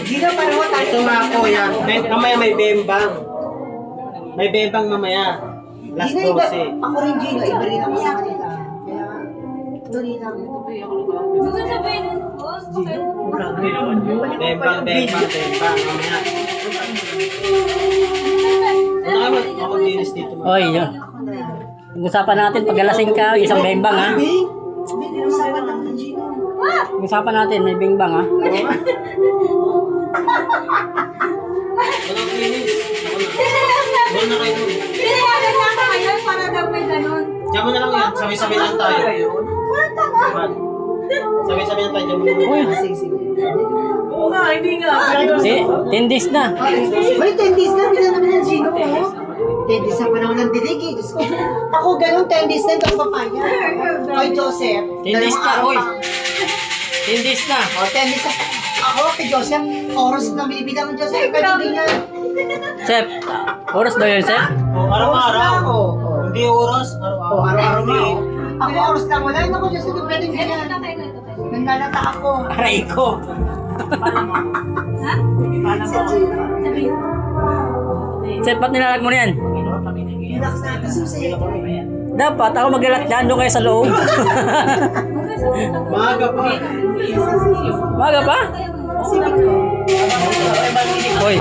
Gino, pareho tayo. Ito nga po yan. Mamaya may bembang. May bembang mamaya. Last Gino, iba. 12. Ako rin, Gino. Iba rin ako sa kanila. Kaya, ito rin lang. Gusto sabihin nun, boss? Bembang mamaya. Ano ka mag-linis dito? Oy, yun. Usapan natin paglalasing ka, isang bembang ha. Hindi, usapan lang ng Gino. Usapan natin, may bembang ha. Walang linis. Doon na kayo. Pinayagan na ako ngayon para daw may ganun. Diyan mo na lang yan. Sabay-sabay lang tayo. Sabay-sabay lang tayo. Diyan mo na lang. Uy, Sige, sige. Oo nga, hindi nga. 10 days na. Uy, 10 days na, bila naman ng Gino. 10 days na panahon ng diligi. Diyos ko. Ako ganun, 10 days na ito papaya. Oy, Joseph. 10 days na, oy. 10 days na. O, 10 days na. Ako, kay Joseph, oras na binibilang ng Joseph. Pero hindi nga. Chef, oras daw yun, Chef? Araw-araw. Oo. Hindi oras. O, araw-araw na. o. Ako, oras lang wala. Naku, Joseph, hindi pwedeng ganyan. Nanlalata ako. Aray ko. Sa Gino. Chef, ba't nilalag mo na yan? Relax na. Kasi sa'yo. Dapat ako maglalak dyan, doon kayo sa loob. Maaga pa. Maga pa? Oy.